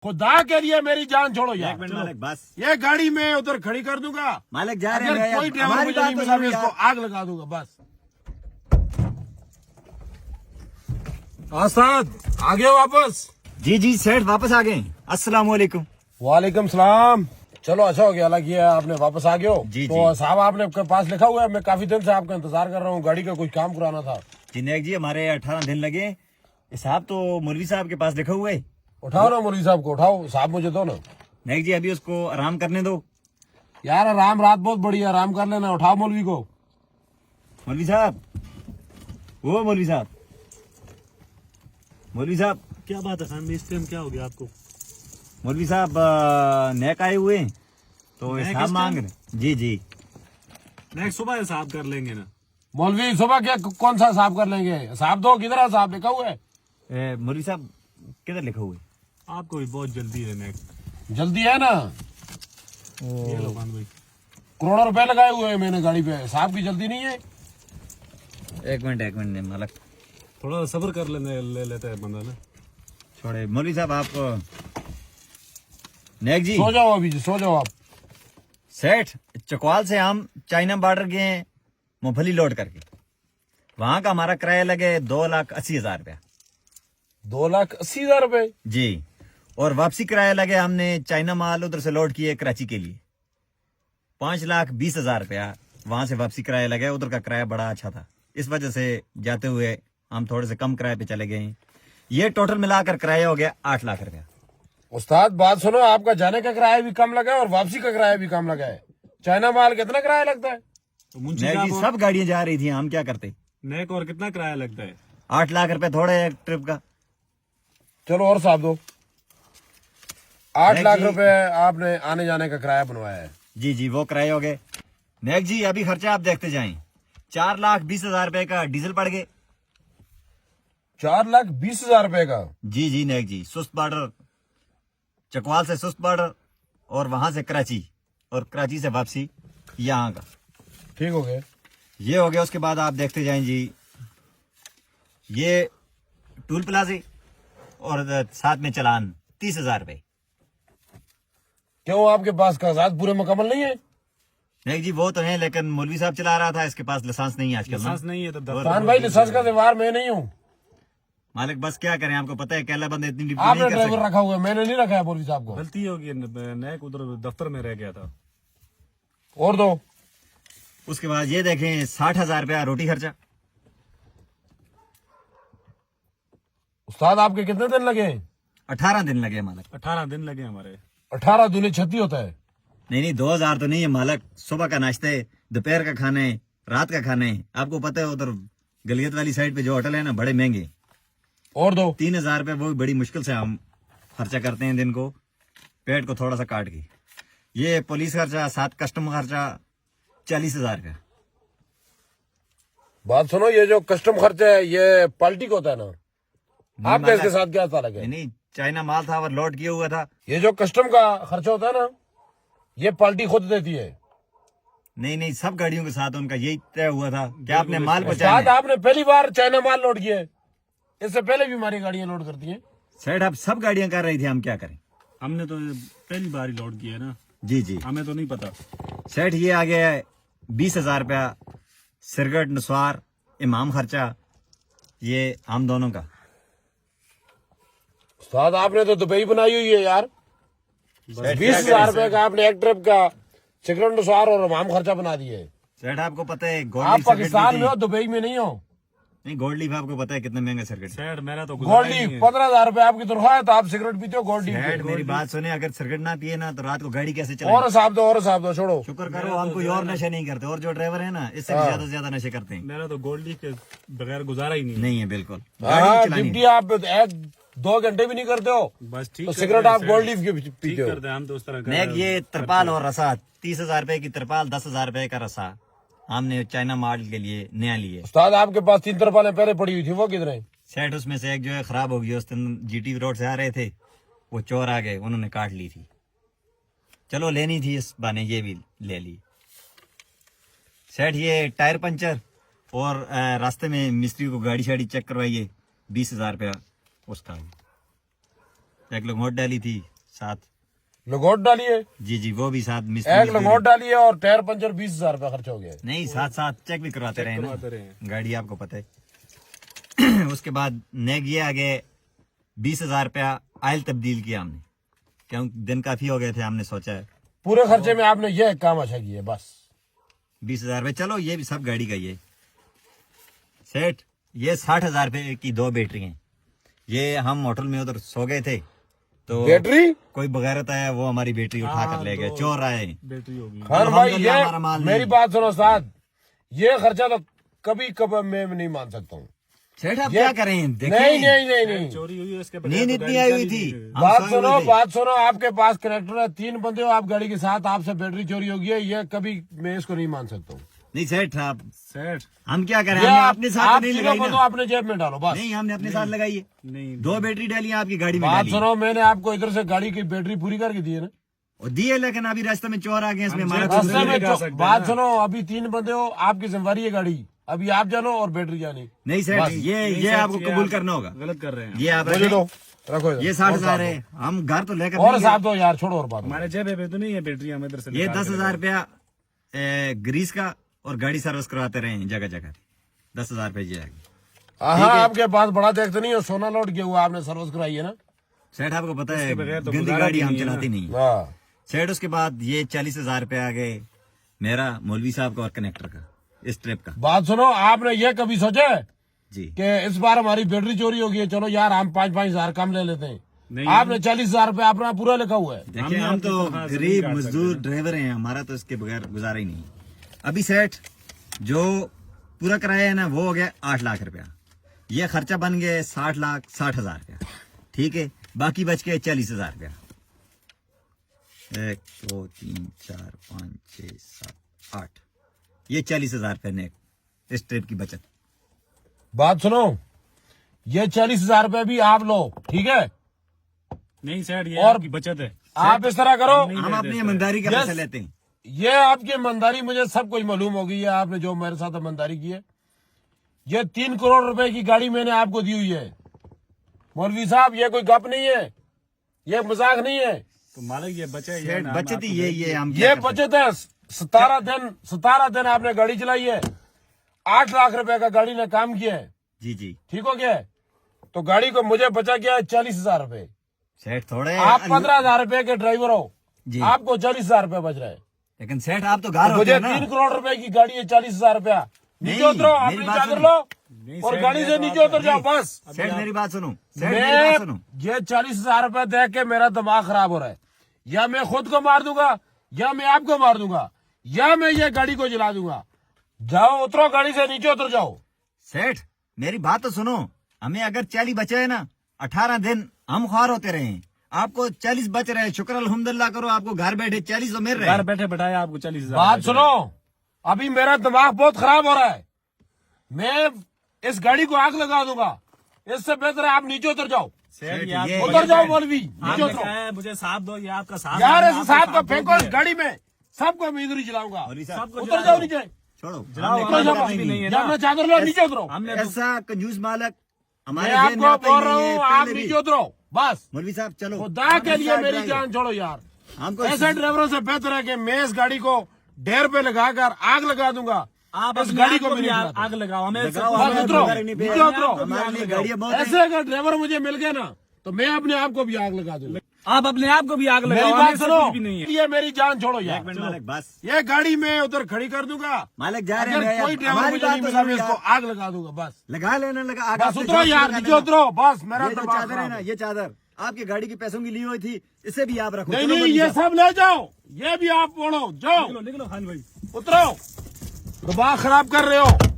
खुदा के लिए मेरी जान छोड़ो यार। एक मिनट मालिक बस। ये गाड़ी मैं उधर खड़ी कर दूंगा। मालिक जा रहे अगर हैं कोई ड्राइवर हमारी मुझे बात नहीं तो मिला सुनो मैं इसको यार। आग लगा दूंगा बस। आसाद आगे वापस। जी जी सेठ वापस आ गए। अस्सलाम वालेकुम। वालेकुम सलाम। चलो अच्छा हो गया, अल्लाह किया आपने वापस आ गए हो। जी, तो जी। साहब आपने आपके पास लिखा हुआ है, मैं काफी दिन से आपका इंतजार कर रहा हूँ, गाड़ी का कुछ काम कराना था। जी नेक जी हमारे 18 दिन लगे। साहब तो मौलवी साहब के पास लिखा हुआ है। उठाओ ना मौलवी साहब को, उठाओ साहब मुझे दो ना। नेक जी अभी उसको आराम करने दो। यार आराम रात बहुत बढ़िया, आराम कर लेना। उठाओ मौलवी को। मौलवी साहब, वो मौलवी साहब, मौलवी साहब, क्या बात है खान भाई, इस टाइम क्या हो गया आपको? मौलवी साहब नेक आए हुए हैं तो नेक हिसाब इस मांग टाइम? रहे। जी जी नेक्स्ट सुबह हिसाब कर लेंगे ना। मौलवी सुबह क्या कौन सा साहब कर लेंगे? साहब दो, किधर है साहब? लिखा हुआ है। मौलवी साहब किधर लिखा हुआ है? आपको भी बहुत जल्दी है नेक्स्ट। जल्दी है ना? ये लो खान भाई। करोड़ों रुपए लगाए हुए हैं मैंने गाड़ी पे, साहब की जल्दी नहीं है। एक मिनट मालक थोड़ा सब्र कर ले लेता है बंदा ना। छोड़े। मौलवी साहब आप नेक जी सो जाओ अभी, सो जाओ आप। सेठ चकवाल से हम चाइना बॉर्डर गए हैं मूंगफली लोड करके। वहां का हमारा किराया लगे 2,80,000 रुपया। 2,80,000 रुपए? जी। और वापसी किराया लगे, हमने चाइना माल उधर से लोड किए कराची के लिए 5,20,000 रुपया वहां से वापसी किराया लगे। उधर का किराया बड़ा अच्छा था, इस वजह से जाते हुए हम थोड़े से कम किराए पे चले गए हैं। ये टोटल मिलाकर किराया हो गया 8 लाख रुपया। उस्ताद बात सुनो, आपका जाने का किराया भी कम लगा है और वापसी का किराया भी कम लगा है। चाइना माल कितना किराया लगता है? तो मुंशी नेक जी साहब सब गाड़ियां जा रही थी, हम क्या करते। नेक और कितना किराया लगता है? 8 लाख रुपए थोड़े एक ट्रिप का। चलो और साहब दो। 8 नेक लाख जी- रुपए आपने आने जाने का किराया बनवाया है। जी जी वो किराए हो गए। नेक जी अभी खर्चा आप देखते जाएं। 4,20,000 रुपए का डीजल पड़ गए। 4,20,000 रुपए का? जी जी नेक जी, सुस्त बॉर्डर, चकवाल से सुस्त बॉर्डर और वहां से कराची और कराची से वापसी यहाँ का। ठीक हो गए। ये हो गया। उसके बाद आप देखते जाएं जी, ये टूल प्लाजे और साथ में चालान 30,000 रुपए। क्यों आपके पास कागजात पूरे मुकम्मल नहीं है? नेक जी वो तो है, लेकिन मौलवी साहब चला रहा था, इसके पास लाइसेंस नहीं है आजकल ना। लाइसेंस नहीं है तो दफ्तर खान भाई लाइसेंस का व्यवहार मैं नहीं हूँ। मालिक बस क्या करें, आपको पता है अकेला बंदा इतनी ड्यूटी आपने नहीं कर ड्राइवर सकता। रखा हुआ है, मैंने नहीं रखा है मौलवी साहब को। गलती होगी। नेक उधर दफ्तर में रह गया था। और दो। उसके बाद ये देखें 60,000 रुपया रोटी खर्चा। उस्ताद आपके कितने दिन लगे? 18 दिन लगे मालिक। 18 दिन लगे हमारे। 18 दूनी 36 होता है। नहीं 2,000 तो नहीं है मालिक। सुबह का नाश्ते, दोपहर का खाने, रात का खाने। आपको पता है उधर गलियत वाली साइड पे जो होटल है ना, बड़े महंगे। और दो। 3,000 रुपये वो भी बड़ी मुश्किल से हम खर्चा करते हैं दिन को, पेट को थोड़ा सा काट के। ये पुलिस खर्चा, साथ कस्टम खर्चा 40,000 रुपया। बात सुनो, ये जो कस्टम खर्चा है ये पार्टी को होता है ना? आपका इसके साथ क्या ताल्लुक है? नहीं चाइना माल था और लोड किया हुआ था। ये जो कस्टम का खर्चा होता है ना, ये पार्टी खुद देती है। नहीं सब गाड़ियों के साथ उनका यही तय हुआ था कि आपने माल उस्ताद पहुंचाना है। आपने पहली बार चाइना माल लोड किया है, इससे पहले भी हमारी गाड़ियां लोड करती हैं। सेठ आप सब गाड़ियां कर रही थी, हम क्या करें। हमने तो पहली बार ही लोड किया है ना, जी जी हमें तो नहीं पता। सेठ ये आ गया है 20,000 रुपया सिरगट नस्वार इमाम खर्चा, ये हम दोनों का। उस्ताद आपने तो दुबई बनाई हुई है यार। 20,000 रुपए का आपने एक ट्रिप का सिगरेट नुसार और इमाम खर्चा बना दिए। सेठ आपको पता है गोल्ड आप लीफ सर्किट पाकिस्तान भी में हो, थी। दुबई में नहीं हो। नहीं गोल्ड लीफ आपको पता है कितना महंगा सर्किट है। सेठ मेरा तो गोल्ड गुजारा ही लीफ नहीं है। 15,000 रुपए आपकी तनख्वाह है तो आप सिगरेट पीते हो गोल्ड लीफ सेठ के। मेरी बात सुने, अगर सिगरेट ना पिए ना तो रात को गाड़ी कैसे और चलाए। साहब दो, और साहब दो, छोड़ो। शुक्र करो हम कोई और नशे नहीं करते, और जो ड्राइवर है ना इससे भी ज्यादा से ज्यादा नशे करते हैं। मेरा तो गोल्ड लीफ के बगैर गुजारा ही नहीं है। नहीं है बिल्कुल। हाँ गाड़ी चलानी ड्यूटी है। आप 1-2 घंटे भी नहीं करते हो बस ठीक तो करते सिगरेट हैं आप सेठ। गोल्ड लीफ के ठीक पीते हो। करते हैं हम तो उस तरह नेक ये तिरपाल और रसा 30,000 रुपए की तिरपाल, 10,000 रुपए का रसा हमने चाइना माल के लिए नया लिए। उस्ताद आपके पास 3 तरपालें पहले पड़ी हुई थी, वो किधर है? सेठ उसमें से एक जो है खराब हो गई, उस दिन जीटी रोड से आ रहे थे, वो चोर आ गए, उन्होंने काट ली थी। चलो लेनी थी इस बहाने ये भी ले ली। सेठ ये टायर पंचर और रास्ते में मिस्त्री को गाड़ी शाड़ी चेक करवाइए 20,000 रुपया उसका। एक लोग मोट डाली थी साथ। लगोट डालिए, जी जी, वो भी साथ एक मिस्त्री लगोट डालिए और टायर पंचर 20,000 रुपया खर्चा हो गया। नहीं, साथ साथ चेक भी करवाते रहे करवाते ना, रहे। गाड़ी आपको पता है। उसके बाद नेक ये आगे 20,000 रुपया आयल तब्दील किया हमने, क्योंकि दिन काफी हो गए थे, हमने सोचा है पूरे खर्चे में आपने ये काम अच्छा किया बस। 20,000 रुपये, चलो ये भी सब गाड़ी का ये सेठ। ये 60,000 रुपये की 2 बैटरी हैं। ये हम होटल में उधर सो गए थे तो बैटरी कोई बगैरत आया, वो हमारी बैटरी उठा कर ले गए, चोर आए। बैटरी होगी। खान भाई अल्हम्दुलिल्लाह हमारा ये माल नहीं। मेरी बात सुनो साथ, ये खर्चा तो कभी कभी मैं नहीं मान सकता हूँ। सेठ आप ये- क्या करें, देखें नहीं नहीं नहीं नहीं, चोरी हुई है उसके बगैर नींद तो इतनी गाड़ी आई हुई चली थी, नहीं। हम बात सोए सुनो हुए थे। बात सुनो, आपके पास कनेक्टर है, 3 बंदे हो आप गाड़ी के साथ, आपसे बैटरी चोरी होगी है, ये कभी मैं इसको नहीं मान सकता हूँ। नहीं सेठ आप, सेठ हम क्या करें, ये हमने आप अपने साथ आप नहीं तीनों लगाई बंदों ना। अपने जेब में डालो बस। नहीं, हमने अपने साथ लगाई है। नहीं 2 बैटरी डाली हैं आपकी गाड़ी में बात डाली सुनो, मैंने आपको इधर से गाड़ी की बैटरी पूरी करके दी है ना। और दिए, लेकिन अभी रास्ते में चोर आ गए, इसमें हमारा जेब कुछ से रास्ते में जा सकते बात हैं। सुनो, अभी 3 बंदे हो, आपकी जिम्मेवारी है गाड़ी, अभी आप जानो और बैटरी जानी। नहीं सेठ, बस। ये आपको कबूल करना होगा। गलत कर रहे हैं। ये आप मुझे रखें। दो, रखो इधर। ये 60,000 है, हम घर तो लेकर और नहीं साहब दो यार, छोड़ो और बात। हमारे जेब पे तो नहीं है बैटरी, हम इधर से गए। ये निकाल के 10,000 रुपया ग्रीस का और गाड़ी सर्विस करवाते रहे हैं जगह जगह। 10,000 रुपये ये आगे। हाँ आपके पास बड़ा देखते नहीं हो, सोना लौट गया हुआ, आपने सर्विस कराई है ना। सेठ आपको पता है, बगैर तो गंदी गुजारा गाड़ी भी हम नहीं है चलाती नहीं है। हाँ सेठ उसके बाद ये 40,000 रुपये आ गए मेरा, मौलवी साहब का और कनेक्टर का, इस ट्रिप का। बात सुनो, आपने ये कभी सोचा है जी कि इस बार हमारी बैटरी चोरी हो गई है, चलो यार हम 5-5 हजार कम ले लेते हैं। नहीं, आपने 40,000 रुपया अपना पूरा लिखा हुआ है। देखिए, हमने हम आपको तो तो हाँ, गरीब जमीन काट मजदूर सकते ड्राइवर हैं, हमारा तो इसके बगैर गुजारा ही नहीं। अभी सेठ जो पूरा किराया है ना, वो हो गया 8 लाख रुपया। ये खर्चा बन गया 60,60,000 रुपया, ठीक है। बाकी बच गए 40,000 रुपया। 1 2 3 4 5 6 7 8, ये 40,000 रुपये ने इस ट्रिप की बचत। बात सुनो, ये 40,000 रुपया भी आप लो, ठीक है। नहीं सेठ, ये और आपकी बचत है। आप इस तरह करो, नहीं हम लेते अपनी सर। ईमानदारी का Yes. पैसा लेते हैं। ये आपकी ईमानदारी मुझे सब कुछ मालूम हो गई है, आपने जो मेरे साथ ईमानदारी की है। ये 3 करोड़ रुपए की गाड़ी मैंने आपको दी हुई है मौलवी साहब, ये कोई गप नहीं है, ये मजाक नहीं है, तो मालिक ये बचे ये सेठ ना, बचत हम ही आपको ये हम ये क्या कर सकते बचत है। 17 दिन आपने गाड़ी चलाई है, 8 लाख रुपए का गाड़ी ने काम किया है, हैं। जी जी ठीक हो गया है? तो गाड़ी को मुझे बचा गया है 40,000 रुपए। सेठ, थोड़े आप 15,000 रुपए के ड्राइवर हो, जी। आपको 40,000 रुपए बच रहा है। लेकिन सेठ आप तो घर होते मुझे हैं ना। 3 करोड़ रुपए की गाड़ी है, 40,000 रुपया। नीचे नहीं, उतरो, मेरी अपनी बात चादर सुनो। लो नहीं, और सेठ, गाड़ी ये से तो नीचे आप- उतर जाओ बस। सेठ मेरी बात सुनो, सेठ मेरी बात सुनो। मैं ये 40,000 रुपए देख के मेरा दिमाग खराब हो रहा है, या मैं खुद को मार दूंगा, या मैं आपको मार दूंगा, या मैं ये गाड़ी को जला दूंगा। जाओ उतरो, गाड़ी से नीचे उतर जाओ। सेठ मेरी बात तो सुनो, हमें अगर 40 बचे है ना, 18 दिन हम ख्वार होते रहे हैं, आपको 40 बच रहे हैं, शुक्र अल्हम्दुलिल्लाह करो, आपको घर बैठे 40 तो मिल रहे घर हैं। बैठे बैठाए आपको 40,000। बात सुनो, अभी मेरा दिमाग बहुत खराब हो रहा है, मैं इस गाड़ी को आग लगा दूंगा। इससे बेहतर है आप नीचे उतर जाओ, सेठ, ये- आपको उतर बचत जाओ है। मौलवी, नीचे आपने उतरो। कहा है, मुझे साथ दो, ये आपका साथ यार है, इस आपका साहब का साथ फेंको दो इस गाड़ी में, सबको मैं इधर ही चलाऊंगा। मौलवी साहब, सबको उतर जलाओ। जाओ नीचे, छोड़ो, जलाओ, हमने उतर हमारे जाओ, पास भी नहीं है या ना। अपना चादर लो, नीचे उतरो। हमने तो ऐसा कंजूस मालक हमारे मैं जेल में आपको आता ही बोल रहा नहीं है, हूँ, आप पहले भी। नीचे उतरो बस। मौलवी साहब चलो, खुदा के लिए हम मेरी साथ जान छोड़ो यार। हमको ऐसे ड्राइवरों से बेहतर है कि मैं इस गाड़ी को ढेर पे लगाकर आग लगा दूंगा। आप इस अपने गाड़ी आप को को भी भी नहीं आग चलाता। आग लगाओ, हमें लगाओ, बस हमें उतरो, घर नहीं पे- नीचे उतरो। हमारे लिए गाड़ियां बहुत हैं। ऐसे अगर ड्राइवर मुझे मिल गया ना, तो मैं अपने आप को भी आग लगा दूंगा। आप अपने आप को भी आग लगाओ, मेरी हमें बात से सुनो, कुछ भी नहीं है। ये मेरी जान छोड़ो यार। एक मिनट मालिक, बस ये गाड़ी मैं उधर खड़ी कर दूंगा, मालिक जा रहे अगर हैं, कोई ड्राइवर हमारी मुझे बात नहीं तो मिला, सुनो मैं इसको यार। आग लगा दूंगा बस। लगा लेना, लगा बस उतरो यार, नीचे उतरो बस। मेरा ये जो दिमाग चादर है खराब ना, है। ये चादर आपकी गाड़ी के पैसों की ली हुई थी, इसे भी आप रखो। नहीं चलो नहीं, मौलवी ये साहब। सब ले जाओ, ये भी आप पढ़ो, जाओ निकलो निकलो खान भाई। उतरो, दिमाग खराब कर रहे हो।